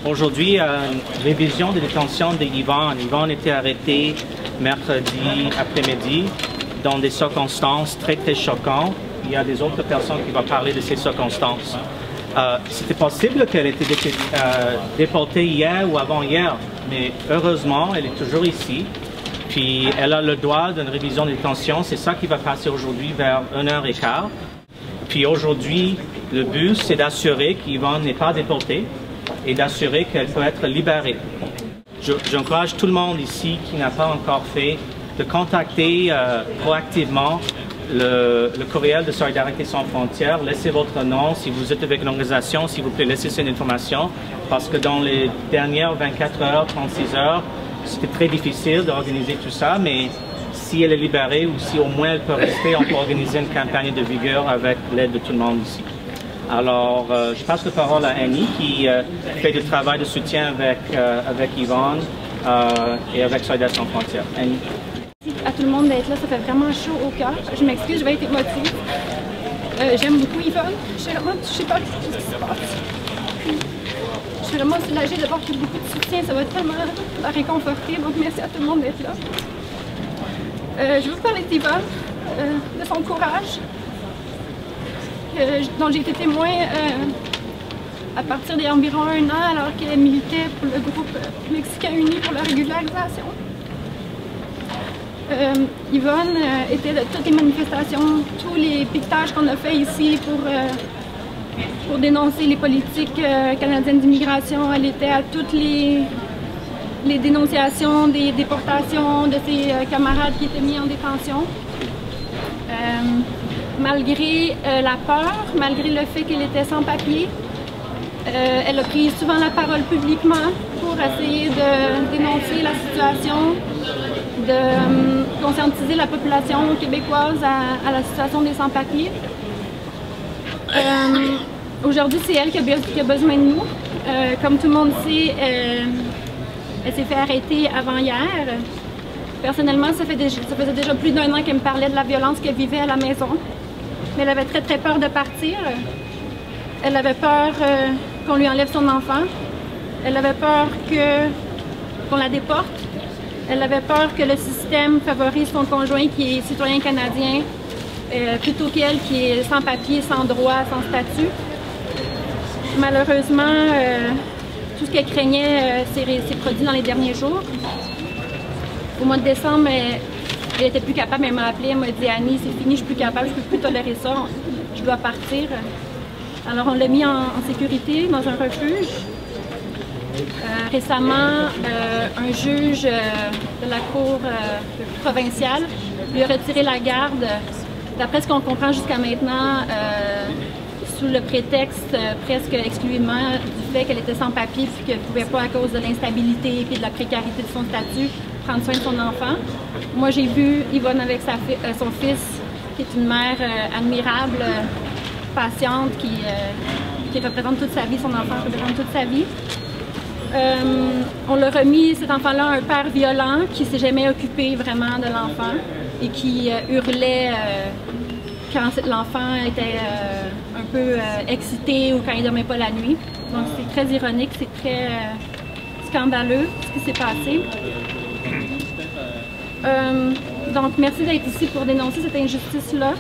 Aujourd'hui, une révision de détention d'Yvonne. Yvonne était arrêtée mercredi après-midi dans des circonstances très choquantes. Il y a des autres personnes qui vont parler de ces circonstances. C'était possible qu'elle ait été déportée hier ou avant-hier, mais heureusement, elle est toujours ici. Puis elle a le droit d'une révision de détention. C'est ça qui va passer aujourd'hui vers 1h15. Puis aujourd'hui, le but, c'est d'assurer qu'Yvonne n'est pas déportée et d'assurer qu'elle peut être libérée. J'encourage tout le monde ici qui n'a pas encore fait de contacter proactivement le courriel de Solidarité sans frontières. Laissez votre nom. Si vous êtes avec une organisation, s'il vous plaît, laissez cette information. Parce que dans les dernières 24 heures, 36 heures, c'était très difficile d'organiser tout ça, mais si elle est libérée ou si au moins elle peut rester, on peut organiser une campagne de vigueur avec l'aide de tout le monde ici. Alors, je passe la parole à Annie qui fait du travail de soutien avec Yvonne et avec Solidarité sans frontières. Annie. Merci à tout le monde d'être là, ça fait vraiment chaud au cœur. Je m'excuse, je vais être émotive. J'aime beaucoup Yvonne. Je suis vraiment touchée par tout ce qui se passe. Je suis vraiment soulagée de voir qu'il y a beaucoup de soutien, ça va tellement la réconforter. Donc, merci à tout le monde d'être là. Je veux vous parler d'Yvonne, de son courage, dont j'ai été témoin à partir d'environ 1 an, alors qu'elle militait pour le groupe Mexicain Uni pour la régularisation. Yvonne était de toutes les manifestations, tous les piquetages qu'on a fait ici pour dénoncer les politiques canadiennes d'immigration. Elle était à toutes les dénonciations des déportations de ses camarades qui étaient mis en détention. Malgré la peur, malgré le fait qu'elle était sans papier, elle a pris souvent la parole publiquement pour essayer de dénoncer la situation, de conscientiser la population québécoise à la situation des sans-papiers. Aujourd'hui, c'est elle qui a besoin de nous. Comme tout le monde sait, elle s'est fait arrêter avant hier. Personnellement, ça faisait déjà plus d'1 an qu'elle me parlait de la violence qu'elle vivait à la maison. Mais elle avait très peur de partir. Elle avait peur qu'on lui enlève son enfant. Elle avait peur qu'on la déporte. Elle avait peur que le système favorise son conjoint qui est citoyen canadien plutôt qu'elle qui est sans papier, sans droit, sans statut. Malheureusement, tout ce qu'elle craignait s'est produit dans les derniers jours. Au mois de décembre, elle n'était plus capable, elle m'a appelé, elle m'a dit « Annie, c'est fini, je suis plus capable, je ne peux plus tolérer ça, je dois partir ». Alors on l'a mis en sécurité dans un refuge. Récemment, un juge de la cour provinciale lui a retiré la garde, d'après ce qu'on comprend jusqu'à maintenant, sous le prétexte presque exclusivement du fait qu'elle était sans papier et qu'elle ne pouvait pas, à cause de l'instabilité et de la précarité de son statut, prendre soin de son enfant. Moi, j'ai vu Yvonne avec son fils, qui est une mère admirable, patiente, qui représente toute sa vie, son enfant représente toute sa vie. On l'a remis, cet enfant-là, à un père violent qui ne s'est jamais occupé vraiment de l'enfant et qui hurlait quand l'enfant était un peu excité ou quand il ne dormait pas la nuit. Donc c'est très ironique, c'est très scandaleux ce qui s'est passé. Donc merci d'être ici pour dénoncer cette injustice-là.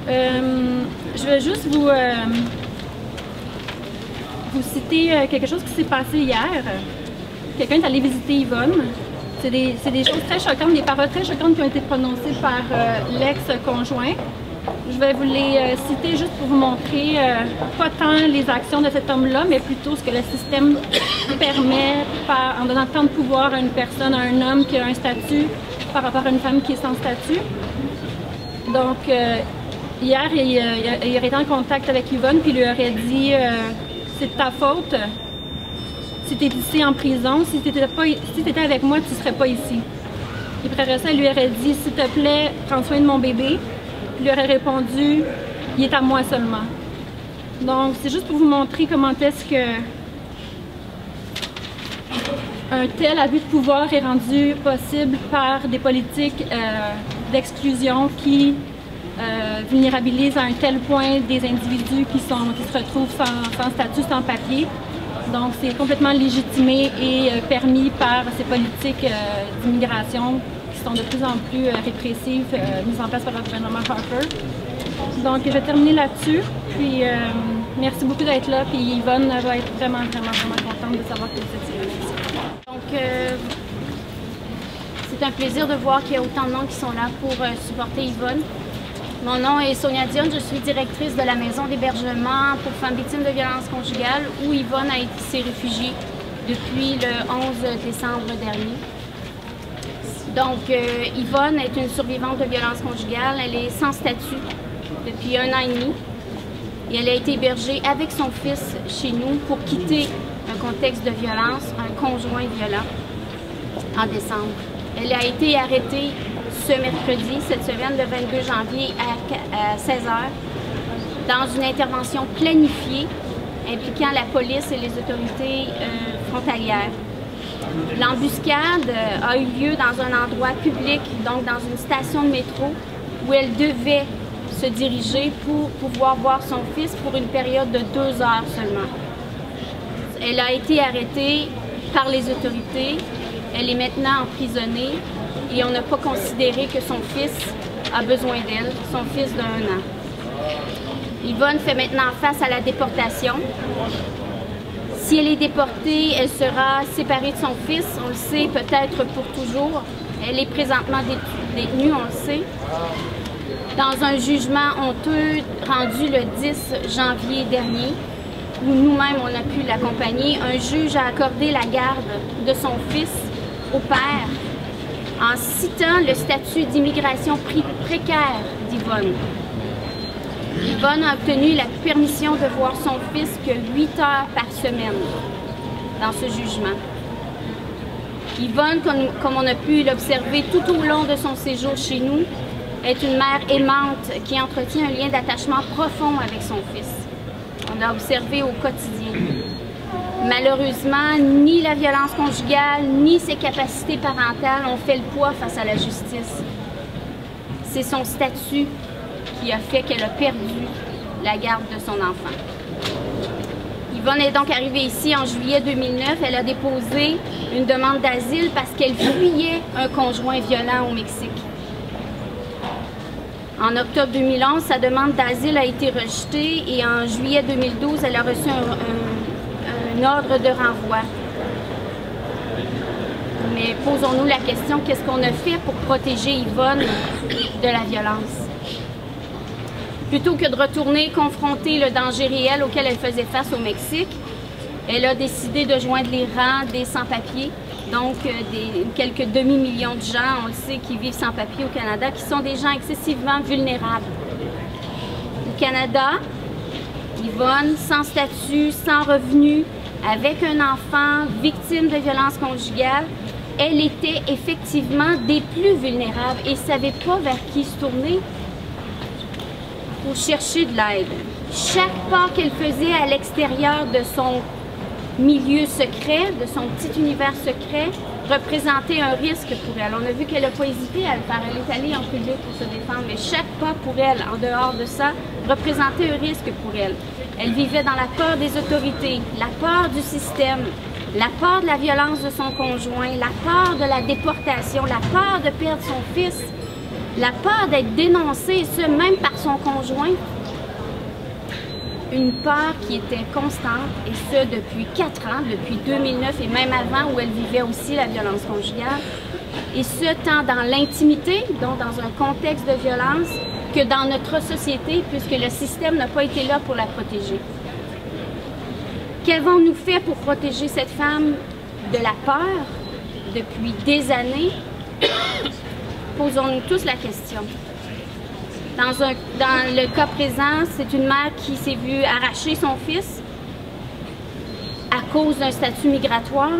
Je vais juste vous citer quelque chose qui s'est passé hier. Quelqu'un est allé visiter Yvonne. C'est des choses très choquantes, des paroles très choquantes qui ont été prononcées par l'ex-conjoint. Je vais vous les citer juste pour vous montrer pas tant les actions de cet homme-là, mais plutôt ce que le système permet en donnant tant de pouvoir à une personne, à un homme qui a un statut par rapport à une femme qui est sans statut. Donc, hier, il aurait été en contact avec Yvonne puis il lui aurait dit c'est de ta faute. Si tu es ici en prison, si tu étais avec moi, tu ne serais pas ici. Et après ça, il lui aurait dit s'il te plaît, prends soin de mon bébé. Il lui aurait répondu il est à moi seulement. Donc, c'est juste pour vous montrer comment est-ce que un tel abus de pouvoir est rendu possible par des politiques d'exclusion qui vulnérabilisent à un tel point des individus qui se retrouvent sans statut, sans papier. Donc, c'est complètement légitimé et permis par ces politiques d'immigration qui sont de plus en plus répressives, mises en place par le gouvernement Harper. Donc, je vais terminer là-dessus. Puis, merci beaucoup d'être là. Puis, Yvonne va être vraiment contente de savoir que vous êtes ici. Donc, c'est un plaisir de voir qu'il y a autant de monde qui sont là pour supporter Yvonne. Mon nom est Sonia Dionne, je suis directrice de la maison d'hébergement pour femmes victimes de violences conjugales où Yvonne s'est réfugiée depuis le 11 décembre dernier. Donc, Yvonne est une survivante de violences conjugales. Elle est sans statut depuis 1 an et demi. Et elle a été hébergée avec son fils chez nous pour quitter un contexte de violence, un conjoint violent, en décembre. Elle a été arrêtée ce mercredi, cette semaine, le 22 janvier à 16h, dans une intervention planifiée impliquant la police et les autorités frontalières. L'embuscade a eu lieu dans un endroit public, donc dans une station de métro, où elle devait se diriger pour pouvoir voir son fils pour une période de 2 heures seulement. Elle a été arrêtée par les autorités. Elle est maintenant emprisonnée et on n'a pas considéré que son fils a besoin d'elle, son fils d'1 an. Yvonne fait maintenant face à la déportation. Si elle est déportée, elle sera séparée de son fils, on le sait, peut-être pour toujours. Elle est présentement détenue, on le sait, dans un jugement honteux rendu le 10 janvier dernier, où nous-mêmes on a pu l'accompagner. Un juge a accordé la garde de son fils au père en citant le statut d'immigration précaire d'Yvonne. Yvonne a obtenu la permission de voir son fils que 8 heures par semaine dans ce jugement. Yvonne, comme on a pu l'observer tout au long de son séjour chez nous, est une mère aimante qui entretient un lien d'attachement profond avec son fils. On l'a observé au quotidien. Malheureusement, ni la violence conjugale, ni ses capacités parentales ont fait le poids face à la justice. C'est son statut qui a fait qu'elle a perdu la garde de son enfant. Yvonne est donc arrivée ici en juillet 2009. Elle a déposé une demande d'asile parce qu'elle fuyait un conjoint violent au Mexique. En octobre 2011, sa demande d'asile a été rejetée et en juillet 2012, elle a reçu un ordre de renvoi. Mais posons-nous la question, qu'est-ce qu'on a fait pour protéger Yvonne de la violence? Plutôt que de retourner confronter le danger réel auquel elle faisait face au Mexique, elle a décidé de joindre les rangs des sans-papiers, donc quelques demi-millions de gens, on le sait, qui vivent sans papier au Canada, qui sont des gens excessivement vulnérables. Au Canada, Yvonne, sans statut, sans revenu, avec un enfant victime de violences conjugales, elle était effectivement des plus vulnérables et ne savait pas vers qui se tourner pour chercher de l'aide. Chaque pas qu'elle faisait à l'extérieur de son milieu secret, de son petit univers secret, représentait un risque pour elle. On a vu qu'elle n'a pas hésité à le faire. Elle est allée en public pour se défendre, mais chaque pas pour elle, en dehors de ça, représentait un risque pour elle. Elle vivait dans la peur des autorités, la peur du système, la peur de la violence de son conjoint, la peur de la déportation, la peur de perdre son fils, la peur d'être dénoncée, et ce, même par son conjoint. Une peur qui était constante, et ce, depuis 4 ans, depuis 2009 et même avant, où elle vivait aussi la violence conjugale. Et ce, tant dans l'intimité, donc dans un contexte de violence, que dans notre société, puisque le système n'a pas été là pour la protéger. Qu'avons-nous fait pour protéger cette femme de la peur depuis des années? Posons-nous tous la question. Dans le cas présent, c'est une mère qui s'est vue arracher son fils à cause d'un statut migratoire.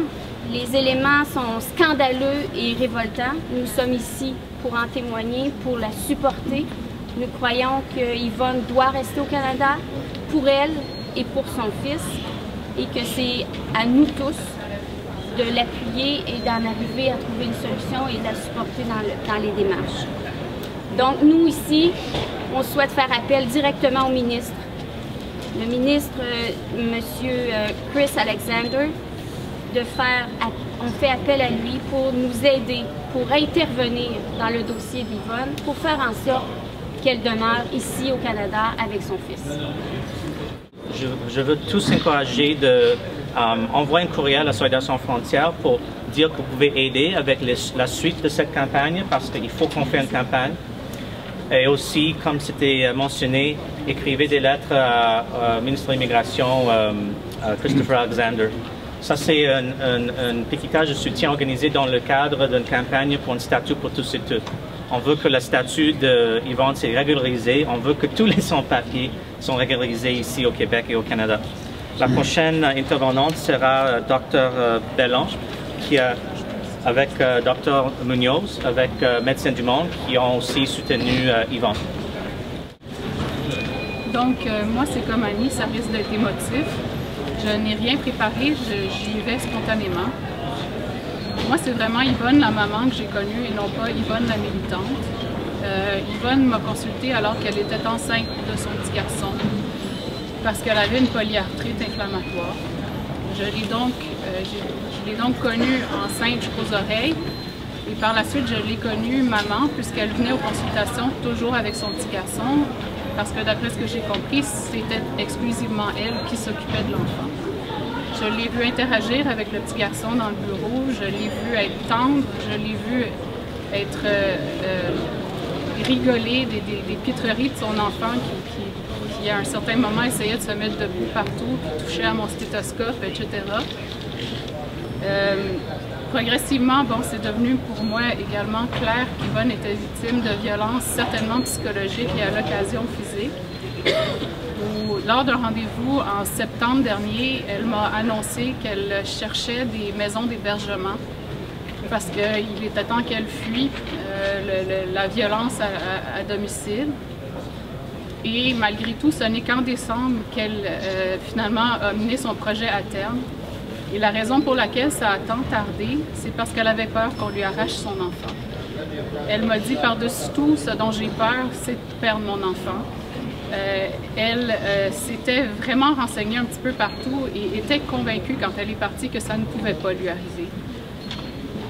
Les éléments sont scandaleux et révoltants. Nous sommes ici pour en témoigner, pour la supporter. Nous croyons que Yvonne doit rester au Canada pour elle et pour son fils et que c'est à nous tous de l'appuyer et d'en arriver à trouver une solution et de la supporter dans les démarches. Donc nous ici, on souhaite faire appel directement au ministre le ministre, M. Chris Alexander, on fait appel à lui pour nous aider, pour intervenir dans le dossier d'Yvonne, pour faire en sorte qu'elle demeure ici au Canada avec son fils. Je veux tous encourager d'envoyer un courriel à la Solidarité sans frontières pour dire que vous pouvez aider avec la suite de cette campagne parce qu'il faut qu'on fasse une campagne. Et aussi, comme c'était mentionné, écrivez des lettres au ministre de l'Immigration, Christopher Alexander. Ça, c'est un piquetage de soutien organisé dans le cadre d'une campagne pour un statut pour tous et toutes. On veut que le statut d'Yvonne soit régularisé. On veut que tous les sans-papiers soient régularisés ici au Québec et au Canada. La prochaine intervenante sera Dr. Belland, qui avec Dr. Munoz, avec Médecins du Monde, qui ont aussi soutenu Yvonne. Donc, moi, c'est comme Annie, ça risque d'être émotif. Je n'ai rien préparé, j'y vais spontanément. Moi, c'est vraiment Yvonne, la maman que j'ai connue, et non pas Yvonne, la militante. Yvonne m'a consultée alors qu'elle était enceinte de son petit garçon, parce qu'elle avait une polyarthrite inflammatoire. Je l'ai donc connue enceinte jusqu'aux oreilles, et par la suite, je l'ai connue maman, puisqu'elle venait aux consultations toujours avec son petit garçon, parce que d'après ce que j'ai compris, c'était exclusivement elle qui s'occupait de l'enfant. Je l'ai vu interagir avec le petit garçon dans le bureau, je l'ai vu être tendre, je l'ai vu être rigoler des pitreries de son enfant qui à un certain moment essayait de se mettre debout partout, qui touchait à mon stéthoscope, etc. Progressivement, bon, c'est devenu pour moi également clair qu'Yvonne était victime de violences certainement psychologiques et à l'occasion physique. Lors d'un rendez-vous en septembre dernier, elle m'a annoncé qu'elle cherchait des maisons d'hébergement parce qu'il était temps qu'elle fuit la violence à domicile. Et malgré tout, ce n'est qu'en décembre qu'elle finalement a mené son projet à terme. Et la raison pour laquelle ça a tant tardé, c'est parce qu'elle avait peur qu'on lui arrache son enfant. Elle m'a dit par-dessus tout, ce dont j'ai peur, c'est de perdre mon enfant. Elle s'était vraiment renseignée un petit peu partout et était convaincue quand elle est partie que ça ne pouvait pas lui arriver.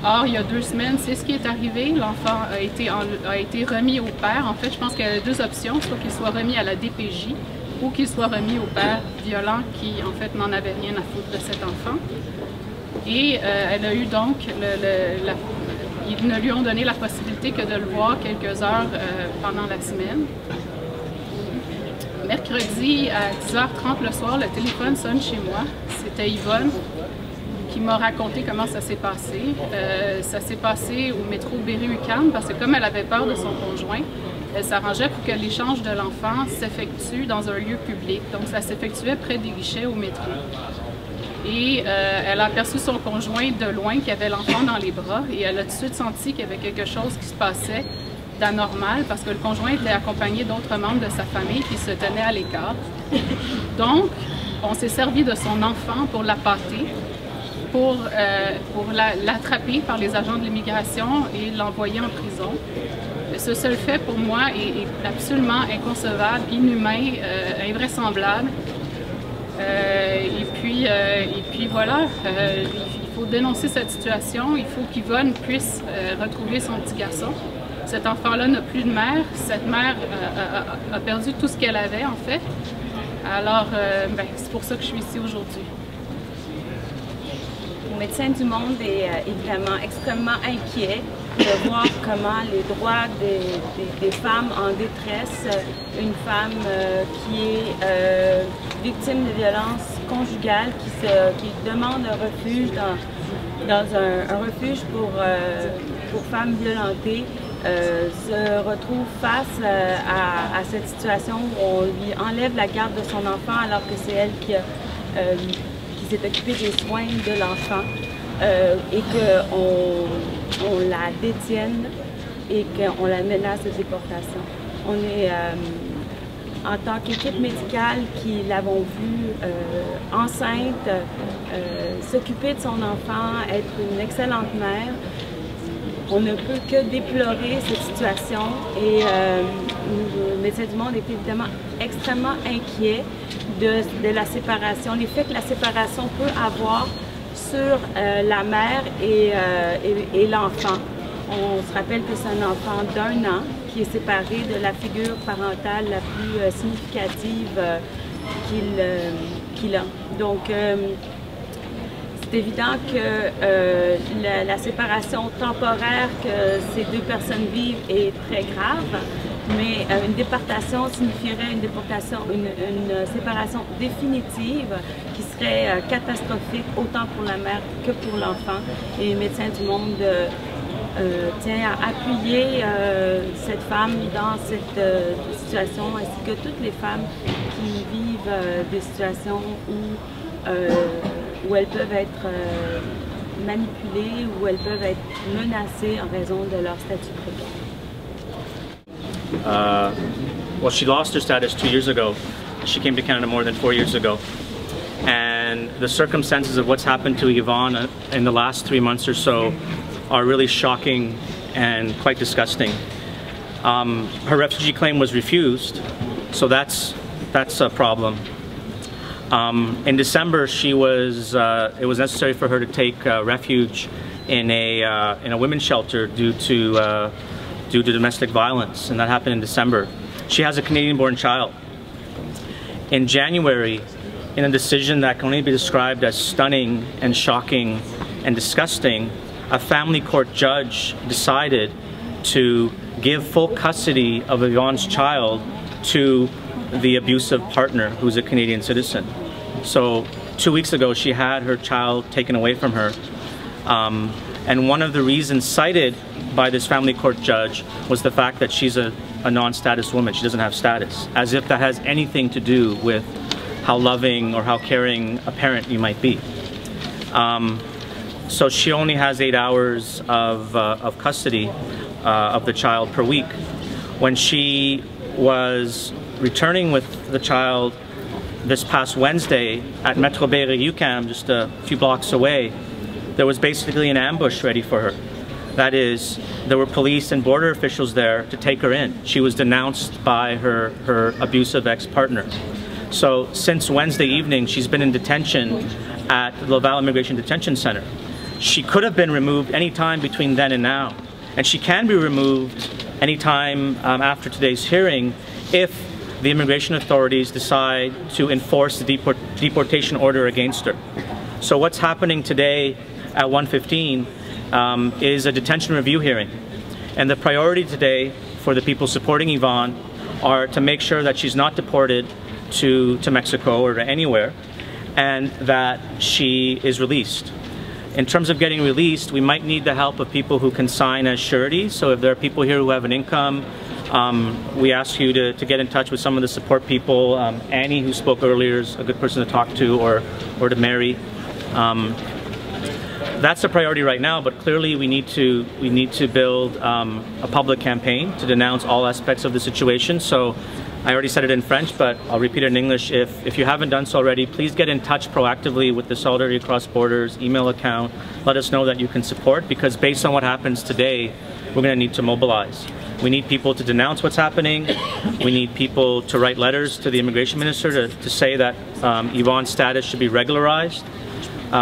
Or, il y a 2 semaines, c'est ce qui est arrivé. L'enfant a été remis au père. En fait, je pense qu'elle a 2 options, soit qu'il soit remis à la DPJ ou qu'il soit remis au père violent qui, en fait, n'en avait rien à foutre de cet enfant. Et elle a eu donc, ils ne lui ont donné la possibilité que de le voir quelques heures pendant la semaine. Mercredi à 10h30 le soir, le téléphone sonne chez moi. C'était Yvonne qui m'a raconté comment ça s'est passé. Ça s'est passé au métro Berry-UQAM parce que comme elle avait peur de son conjoint, elle s'arrangeait pour que l'échange de l'enfant s'effectue dans un lieu public. Donc ça s'effectuait près des guichets au métro. Et elle a aperçu son conjoint de loin qui avait l'enfant dans les bras et elle a tout de suite senti qu'il y avait quelque chose qui se passait d'anormal parce que le conjoint était accompagné d'autres membres de sa famille qui se tenaient à l'écart. Donc, on s'est servi de son enfant pour l'appâter, pour l'attraper par les agents de l'immigration et l'envoyer en prison. Ce seul fait pour moi est absolument inconcevable, inhumain, invraisemblable. Et puis voilà, il faut dénoncer cette situation, il faut qu'Yvonne puisse retrouver son petit garçon. Cet enfant-là n'a plus de mère, cette mère a perdu tout ce qu'elle avait en fait. Alors, c'est pour ça que je suis ici aujourd'hui. Le Médecins du Monde est évidemment extrêmement inquiet de voir comment les droits des femmes en détresse, une femme qui est victime de violences conjugales, qui demande un refuge dans un refuge pour femmes violentées, se retrouve face à cette situation où on lui enlève la garde de son enfant alors que c'est elle qui s'est occupée des soins de l'enfant et qu'on la détienne et qu'on la menace de déportation. On est, en tant qu'équipe médicale qui l'avons vue enceinte, s'occuper de son enfant, être une excellente mère, on ne peut que déplorer cette situation et Médecins du Monde est évidemment extrêmement inquiet de la séparation, l'effet que la séparation peut avoir sur la mère et l'enfant. On se rappelle que c'est un enfant d'1 an qui est séparé de la figure parentale la plus significative qu'il a. Donc, c'est évident que la séparation temporaire que ces deux personnes vivent est très grave, mais une déportation signifierait une séparation définitive qui serait catastrophique autant pour la mère que pour l'enfant. Et les Médecins du Monde tient à appuyer cette femme dans cette situation, ainsi que toutes les femmes qui vivent des situations où elles peuvent être manipulées, où elles peuvent être menacées en raison de leur statut précaire. Well, she lost her status 2 years ago. She came to Canada more than 4 years ago. And the circumstances of what's happened to Yvonne in the last 3 months or so are really shocking and quite disgusting. Her refugee claim was refused, so that's a problem. In December, it was necessary for her to take refuge in a women's shelter due to domestic violence, and that happened in December. She has a Canadian-born child. In January, in a decision that can only be described as stunning and shocking and disgusting, a family court judge decided to give full custody of Yvonne's child to the abusive partner, who's a Canadian citizen. So 2 weeks ago, she had her child taken away from her. And one of the reasons cited by this family court judge was the fact that she's a non-status woman. She doesn't have status, as if that has anything to do with how loving or how caring a parent you might be. So she only has 8 hours of custody of the child per week. When she was returning with the child this past Wednesday at Metro Berry-UQAM, just a few blocks away, there was basically an ambush ready for her. That is, there were police and border officials there to take her in. She was denounced by her abusive ex-partner. So since Wednesday evening, she's been in detention at the Laval Immigration Detention Center. She could have been removed any time between then and now. And she can be removed any time after today's hearing if the immigration authorities decide to enforce the deportation order against her. So what's happening today at 1:15 is a detention review hearing. And the priority today for the people supporting Yvonne are to make sure that she's not deported to Mexico or to anywhere, and that she is released. In terms of getting released, we might need the help of people who can sign as sureties. So if there are people here who have an income, we ask you to get in touch with some of the support people. Annie, who spoke earlier, is a good person to talk to, or to Mary. That's the priority right now, but clearly we need to build a public campaign to denounce all aspects of the situation. So I already said it in French, but I'll repeat it in English. If you haven't done so already, please get in touch proactively with the Solidarity Across Borders email account. Let us know that you can support, because based on what happens today, we're going to need to mobilize. We need people to denounce what's happening. We need people to write letters to the immigration minister to say that Yvonne's status should be regularized.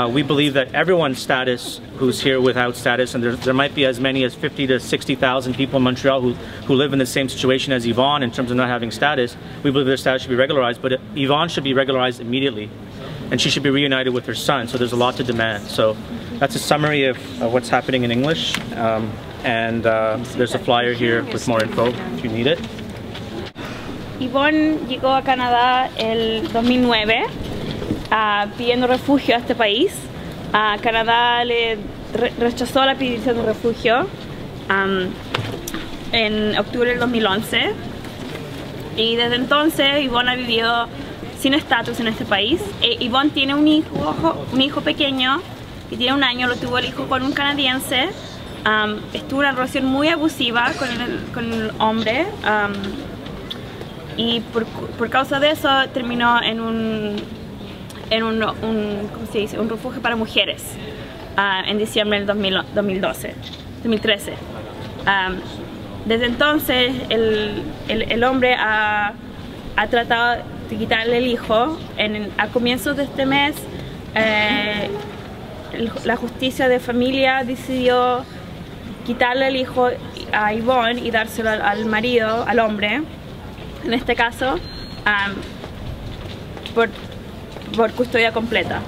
We believe that everyone's status who's here without status, and there might be as many as 50 to 60,000 people in Montreal who live in the same situation as Yvonne in terms of not having status. We believe their status should be regularized, but Yvonne should be regularized immediately, and she should be reunited with her son. So there's a lot to demand. So that's a summary of what's happening in English, and there's a flyer here with more info if you need it. Yvonne llegó a Canadá el 2009. Pidiendo refugio a este país. Canadá le rechazó la petición de refugio en octubre del 2011, y desde entonces Yvonne ha vivido sin estatus en este país. Yvonne tiene un hijo pequeño que tiene 1 año, lo tuvo el hijo con un canadiense. Estuvo en una relación muy abusiva con el hombre, y por causa de eso terminó en un ¿cómo se dice? Un refugio para mujeres en diciembre del 2013. desde entonces el hombre ha tratado de quitarle el hijo. A comienzos de este mes, la justicia de familia decidió quitarle el hijo a Yvonne y dárselo al marido, al hombre, en este caso, por custodia completa.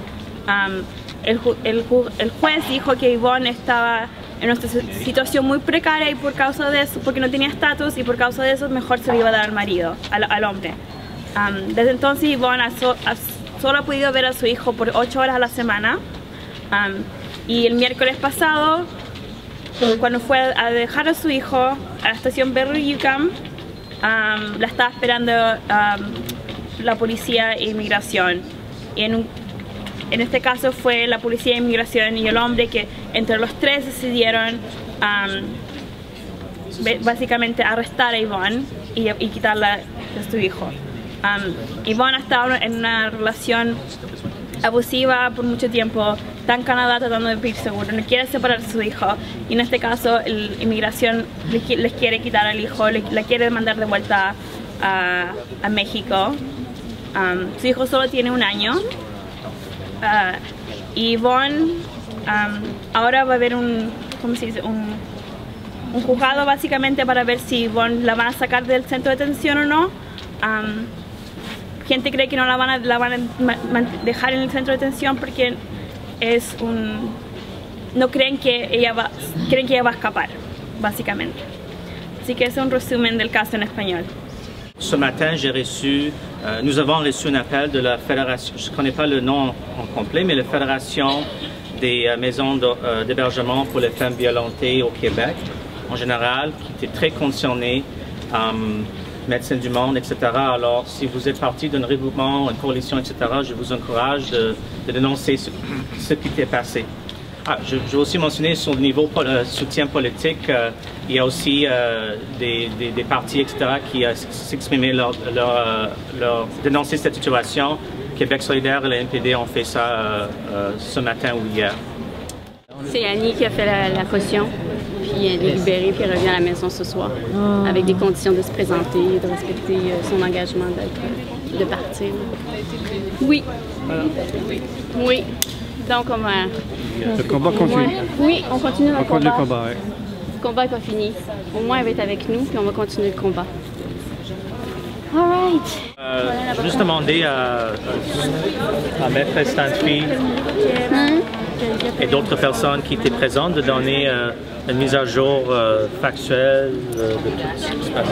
El juez dijo que Yvonne estaba en una situación muy precaria y por causa de eso, porque no tenía estatus, y por causa de eso mejor se lo iba a dar al marido, al hombre. Desde entonces Yvonne solo ha podido ver a su hijo por 8 horas a la semana, y el miércoles pasado, cuando fue a dejar a su hijo a la estación Berry-UQAM, la estaba esperando la policía de inmigración. Y en este caso fue la policía de inmigración y el hombre que entre los tres decidieron básicamente arrestar a Yvonne y quitarla de su hijo. Yvonne ha estado en una relación abusiva por mucho tiempo, está en Canadá tratando de pedir seguro, no quiere separarse de su hijo, y en este caso la inmigración les quiere quitar al hijo, la quiere mandar de vuelta a México. Su hijo solo tiene 1 año. Y Yvonne, ahora va a haber un juzgado básicamente para ver si Yvonne la van a sacar del centro de detención o no. Gente cree que no la van a dejar en el centro de detención porque no creen que ella va a escapar, básicamente. Así que es un resumen del caso en español. Ce matin, nous avons reçu un appel de la Fédération, je ne connais pas le nom en complet, mais la Fédération des maisons d'hébergement pour les femmes violentées au Québec, en général, qui était très concernée, Médecins du Monde, etc. Alors, si vous êtes partie d'un regroupement, une coalition, etc., je vous encourage de dénoncer ce qui t'est passé. Je veux aussi mentionner sur le niveau soutien politique, il y a aussi des partis, etc., qui s'exprimaient leur dénoncer cette situation. Québec solidaire et le NPD ont fait ça ce matin ou hier. C'est Annie qui a fait la caution, puis elle est libérée, puis elle revient à la maison ce soir, avec des conditions de se présenter, de respecter son engagement de partir. Oui. Oui. Donc on va... Le combat continue. Oui, on continue le combat. Le combat, ouais. Le combat n'est pas fini. Au moins, elle va être avec nous, puis on va continuer le combat. All right. Juste demander à Maître Stanfi et d'autres personnes qui étaient présentes de donner une mise à jour factuelle de tout ce qui se passe.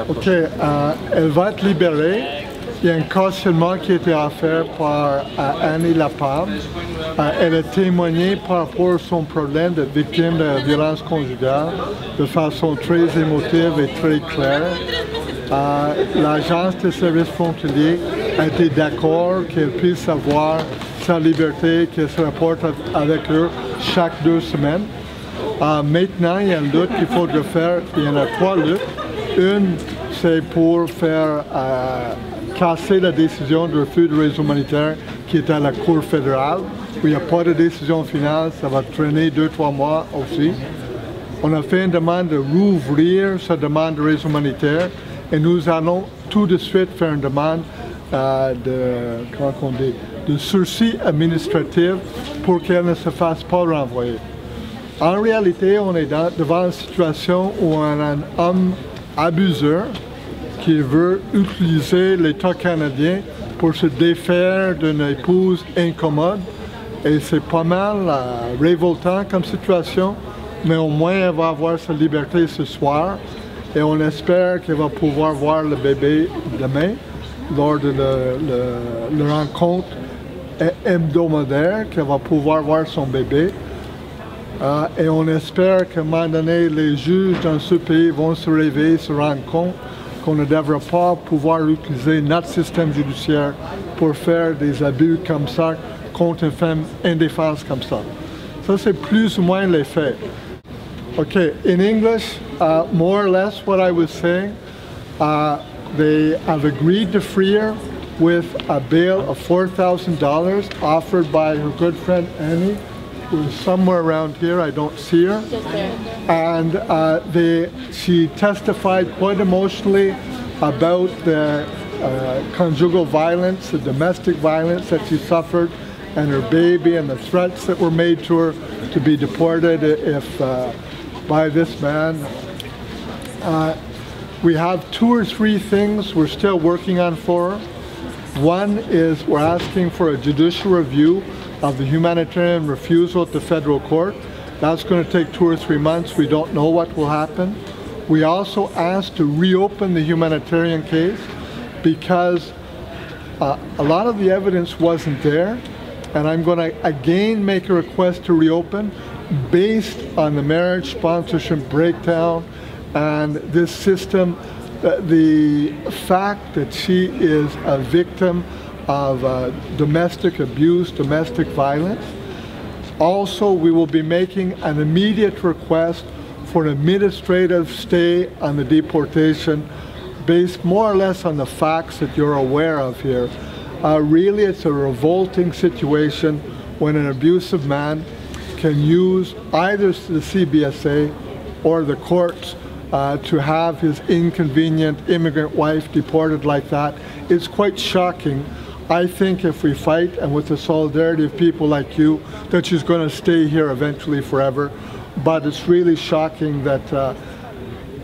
OK. Elle va être libérée. Il y a un cautionnement qui a été offert par Annie Lapalme. Elle a témoigné par rapport à son problème de victime de violence conjugale de façon très émotive et très claire. L'Agence des services frontaliers a été d'accord qu'elle puisse avoir sa liberté, qu'elle se rapporte avec eux chaque 2 semaines. Maintenant, il y a une lutte qu'il faudrait faire. Il y en a 3 luttes. Une, c'est pour faire casser la décision de refus de réseau humanitaire qui est à la Cour fédérale, où il n'y a pas de décision finale, ça va traîner 2-3 mois aussi. On a fait une demande de rouvrir sa demande de réseau humanitaire et nous allons tout de suite faire une demande de sursis administratif pour qu'elle ne se fasse pas renvoyer. En réalité, on est devant une situation où on a un homme abuseur qui veut utiliser l'État canadien pour se défaire d'une épouse incommode. Et c'est pas mal révoltant comme situation, mais au moins elle va avoir sa liberté ce soir. Et on espère qu'elle va pouvoir voir le bébé demain, lors de la rencontre hebdomadaire, qu'elle va pouvoir voir son bébé. Et on espère qu'à un moment donné, les juges dans ce pays vont se réveiller, se rendre compte qu'on ne devrait pas pouvoir utiliser notre système judiciaire pour faire des abus comme ça contre une femme indéfense comme ça. Ça, c'est plus ou moins les faits. Okay, in English, more or less what I was saying, they have agreed to free her with a bail of $4,000 offered by her good friend Annie was somewhere around here. I don't see her. And she testified quite emotionally about the conjugal violence, the domestic violence that she suffered, and her baby, and the threats that were made to her to be deported if by this man. We have 2 or 3 things we're still working on for her. One is we're asking for a judicial review of the humanitarian refusal at the federal court. That's going to take 2 or 3 months. We don't know what will happen. We also asked to reopen the humanitarian case because a lot of the evidence wasn't there, and I'm going to again make a request to reopen based on the marriage sponsorship breakdown and this system, the fact that she is a victim of domestic abuse, domestic violence. Also, we will be making an immediate request for an administrative stay on the deportation based more or less on the facts that you're aware of here. Really, it's a revolting situation when an abusive man can use either the CBSA or the courts to have his inconvenient immigrant wife deported like that. It's quite shocking. I think if we fight, and with the solidarity of people like you, that she's going to stay here eventually forever. But it's really shocking that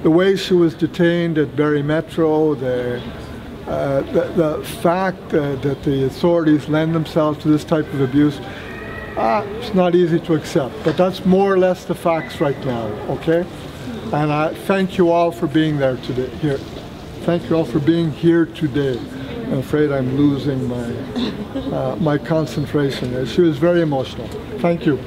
the way she was detained at Barrie Metro, the fact that the authorities lend themselves to this type of abuse, it's not easy to accept. But that's more or less the facts right now, okay? And I thank you all for being there today. Here, thank you all for being here today. I'm afraid I'm losing my concentration. She was very emotional. Thank you.